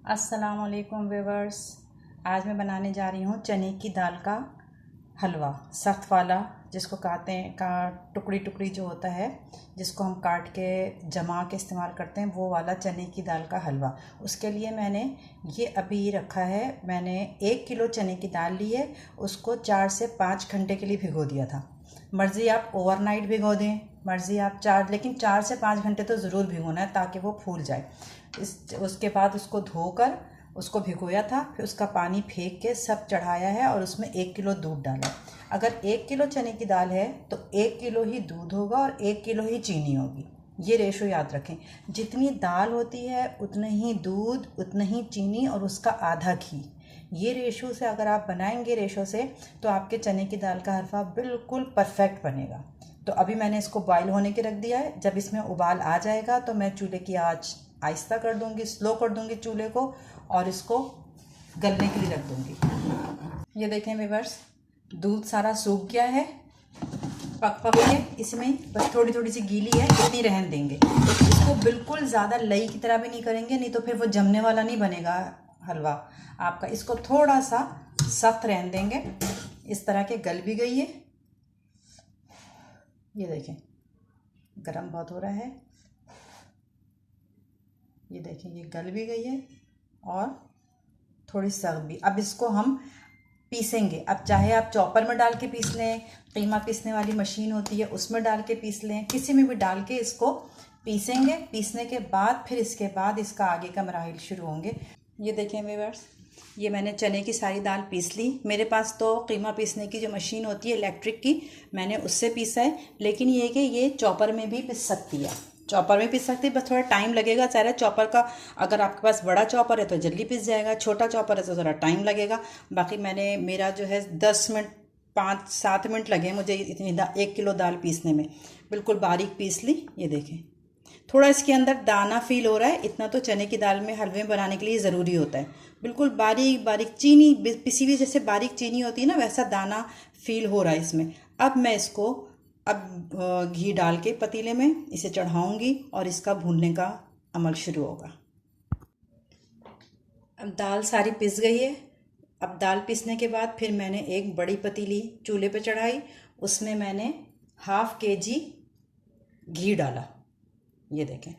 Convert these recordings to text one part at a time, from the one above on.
अस्सलामुअलैकुम व्यूवर्स। आज मैं बनाने जा रही हूँ चने की दाल का हलवा, सख्त वाला, जिसको कहते हैं का टुकड़ी टुकड़ी जो होता है, जिसको हम काट के जमा के इस्तेमाल करते हैं, वो वाला चने की दाल का हलवा। उसके लिए मैंने ये अभी रखा है। मैंने 1 किलो चने की दाल ली है, उसको 4 से 5 घंटे के लिए भिगो दिया था। मर्ज़ी आप ओवरनाइट भिगो दें, मर्ज़ी आप लेकिन 4 से 5 घंटे तो ज़रूर भिगोना है ताकि वो फूल जाए। उसके बाद उसको धोकर उसको भिगोया था, फिर उसका पानी फेंक के सब चढ़ाया है और उसमें 1 किलो दूध डाला। अगर 1 किलो चने की दाल है तो 1 किलो ही दूध होगा और 1 किलो ही चीनी होगी। ये रेशो याद रखें, जितनी दाल होती है उतना ही दूध, उतना ही चीनी और उसका आधा घी। ये रेशो से अगर आप बनाएंगे रेशो से, तो आपके चने की दाल का हलवा बिल्कुल परफेक्ट बनेगा। तो अभी मैंने इसको बॉईल होने के रख दिया है। जब इसमें उबाल आ जाएगा तो मैं चूल्हे की आंच आहिस्ता कर दूंगी, स्लो कर दूंगी चूल्हे को, और इसको गलने के लिए रख दूंगी। ये देखें व्यूअर्स, दूध सारा सूख गया है, पक के इसमें बस थोड़ी थोड़ी सी गीली है, इतनी रहन देंगे। इसको बिल्कुल ज़्यादा लई की तरह भी नहीं करेंगे, नहीं तो फिर वो जमने वाला नहीं बनेगा हलवा आपका। इसको थोड़ा सा सख्त रहन देंगे। इस तरह के गल भी गई है। ये देखें, गरम बहुत हो रहा है। ये देखें, ये गल भी गई है और थोड़ी सख्त भी। अब इसको हम पीसेंगे। अब चाहे आप चॉपर में डाल के पीस लें, कीमा पीसने वाली मशीन होती है उसमें डाल के पीस लें, किसी में भी डाल के इसको पीसेंगे। पीसने के बाद फिर इसके बाद इसका आगे का मराहिल शुरू होंगे। ये देखें व्यूअर्स, ये मैंने चने की सारी दाल पीस ली। मेरे पास तो कीमा पीसने की जो मशीन होती है इलेक्ट्रिक की, मैंने उससे पीसा है, लेकिन ये कि ये चॉपर में भी पीस सकती है। चॉपर में पीस सकती है, बस थोड़ा टाइम लगेगा। सारा चॉपर का, अगर आपके पास बड़ा चॉपर है तो जल्दी पीस जाएगा, छोटा चॉपर है तो ज़रा टाइम लगेगा। बाकी मेरा जो है 10 मिनट 5-7 मिनट लगे मुझे इतनी 1 किलो दाल पीसने में। बिल्कुल बारीक पीस ली। ये देखें, थोड़ा इसके अंदर दाना फील हो रहा है, इतना तो चने की दाल में हलवे बनाने के लिए ज़रूरी होता है। बिल्कुल बारीक बारीक चीनी पिसी हुई, जैसे बारीक चीनी होती है ना, वैसा दाना फील हो रहा है इसमें। अब मैं इसको घी डाल के पतीले में इसे चढ़ाऊंगी और इसका भूनने का अमल शुरू होगा। अब दाल सारी पिस गई है। अब दाल पिसने के बाद फिर मैंने एक बड़ी पतीली चूल्हे पे चढ़ाई, उसमें मैंने ½ kg घी डाला। ये देखें,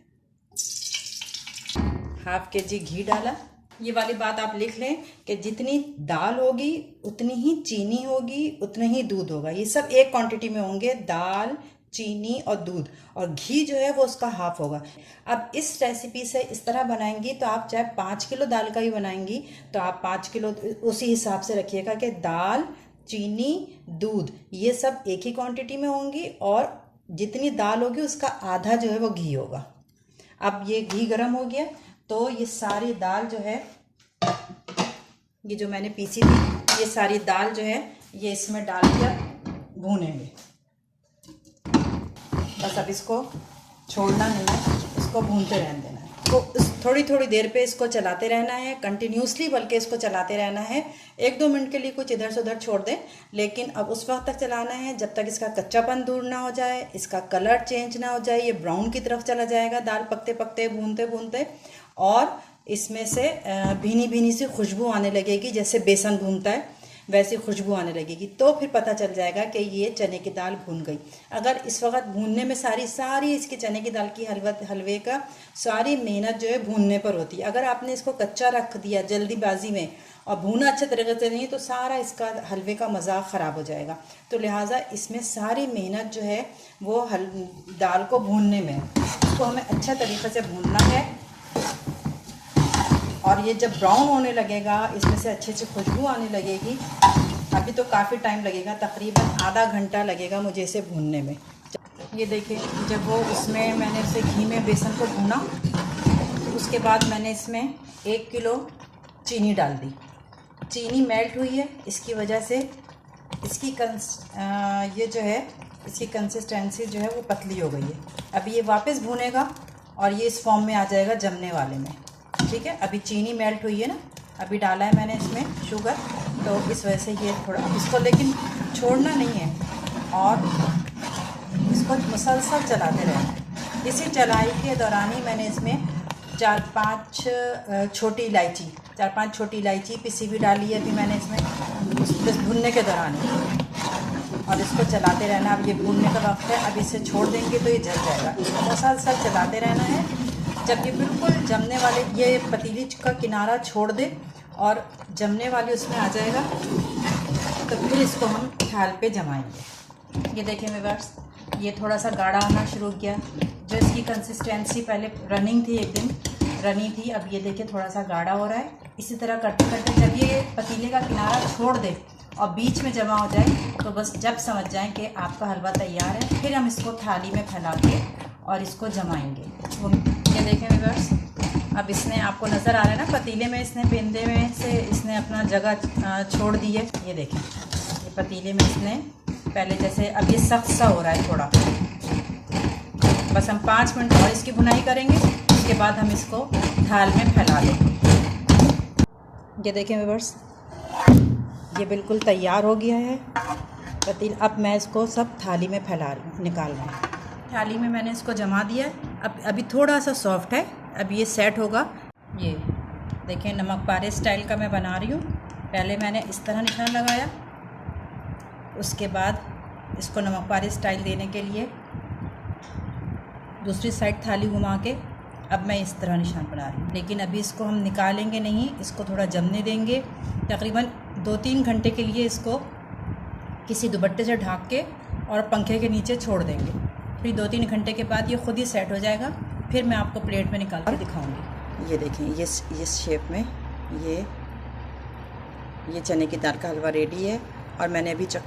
½ kg घी डाला। ये वाली बात आप लिख लें कि जितनी दाल होगी उतनी ही चीनी होगी, उतना ही दूध होगा। ये सब एक क्वांटिटी में होंगे, दाल, चीनी और दूध, और घी जो है वो उसका ½ होगा। अब इस रेसिपी से इस तरह बनाएंगी तो आप चाहे 5 किलो दाल का ही बनाएंगी तो आप 5 किलो उसी हिसाब से रखिएगा कि दाल, चीनी, दूध ये सब एक ही क्वांटिटी में होंगी, और जितनी दाल होगी उसका आधा जो है वो घी होगा। अब ये घी गर्म हो गया तो ये सारी दाल जो है, ये जो मैंने पीसी थी, ये सारी दाल जो है ये इसमें डाल कर भूनेंगे। बस अब इसको छोड़ना नहीं है, इसको भूनते रहने देना है। तो थोड़ी थोड़ी देर पे इसको चलाते रहना है, कंटिन्यूसली, बल्कि इसको चलाते रहना है। 1-2 मिनट के लिए कुछ इधर से उधर छोड़ दें, लेकिन अब उस वक्त तक चलाना है जब तक इसका कच्चापन दूर ना हो जाए, इसका कलर चेंज ना हो जाए, ये ब्राउन की तरफ चला जाएगा दाल पकते पकते, भूनते भूनते, और इसमें से भीनी भीनी सी खुशबू आने लगेगी। जैसे बेसन भूनता है वैसी खुशबू आने लगेगी, तो फिर पता चल जाएगा कि ये चने की दाल भून गई। अगर इस वक्त भूनने में सारी इसकी चने की दाल की हलवे का सारी मेहनत जो है भूनने पर होती है। अगर आपने इसको कच्चा रख दिया जल्दीबाजी में और भूना अच्छे तरीके से नहीं, तो सारा इसका हलवे का मज़ाक ख़राब हो जाएगा। तो लिहाजा इसमें सारी मेहनत जो है वो दाल को भूनने में, इसको हमें अच्छे तरीके से भूनना है। और ये जब ब्राउन होने लगेगा, इसमें से अच्छे से खुशबू आने लगेगी। अभी तो काफ़ी टाइम लगेगा, तकरीबन आधा घंटा लगेगा मुझे इसे भूनने में। ये देखिए, जब वो उसमें मैंने इसे घी में बेसन को भूना, तो उसके बाद मैंने इसमें 1 किलो चीनी डाल दी। चीनी मेल्ट हुई है, इसकी वजह से इसकी ये जो है इसकी कंसिस्टेंसी जो है वो पतली हो गई है। अभी ये वापस भूनेगा और ये इस फॉर्म में आ जाएगा जमने वाले में। ठीक है, अभी चीनी मेल्ट हुई है ना, अभी डाला है मैंने इसमें शुगर, तो इस वजह से ये थोड़ा, इसको लेकिन छोड़ना नहीं है और इसको मुसलसल चलाते रहना। इसी चलाई के दौरान ही मैंने इसमें 4-5 छोटी इलायची पिसी भी डाली है अभी मैंने इसमें, बस भुनने के दौरान। और इसको चलाते रहना। अब ये भूनने का वक्त है, अब इसे छोड़ देंगे तो ये जल जाएगा। इसको मसाला चलाते रहना है। जब ये बिल्कुल जमने वाले, ये पतीली का किनारा छोड़ दे और जमने वाले उसमें आ जाएगा, तो फिर इसको हम थाल पे जमाएंगे। ये देखिए व्यूअर्स, ये थोड़ा सा गाढ़ा होना शुरू किया। जो इसकी कंसिस्टेंसी पहले रनिंग थी, एक दिन रनी थी, अब ये देखिए थोड़ा सा गाढ़ा हो रहा है। इसी तरह करते करते जब ये पतीले का किनारा छोड़ दे और बीच में जमा हो जाए, तो बस जब समझ जाएं कि आपका हलवा तैयार है, फिर हम इसको थाली में फैला के और इसको जमाएंगे। ये देखें व्यूअर्स, अब इसने आपको नज़र आ रहा है ना, पतीले में इसने पेंदे में से इसने अपना जगह छोड़ दी है। ये देखें, ये पतीले में इसने पहले जैसे, अब ये सख्त सा हो रहा है थोड़ा। बस हम 5 मिनट और इसकी भुनाई करेंगे, उसके बाद हम इसको थाल में फैला देंगे। ये देखें व्यूअर्स, ये बिल्कुल तैयार हो गया है पतीला। अब मैं इसको सब थाली में निकाल रही हूँ। थाली में मैंने इसको जमा दिया है। अब अभी थोड़ा सा सॉफ्ट है, अब ये सेट होगा। ये देखें, नमक पारे स्टाइल का मैं बना रही हूँ। पहले मैंने इस तरह निशान लगाया, उसके बाद इसको नमक पारे स्टाइल देने के लिए दूसरी साइड थाली घुमा के अब मैं इस तरह निशान बना रही हूँ। लेकिन अभी इसको हम निकालेंगे नहीं, इसको थोड़ा जमने देंगे। तकरीबन 2-3 घंटे के लिए इसको किसी दुपट्टे से ढक के और पंखे के नीचे छोड़ देंगे। फिर 2-3 घंटे के बाद ये खुद ही सेट हो जाएगा। फिर मैं आपको प्लेट में निकाल कर दिखाऊंगी। ये देखें, ये शेप में ये चने की दाल का हलवा रेडी है। और मैंने अभी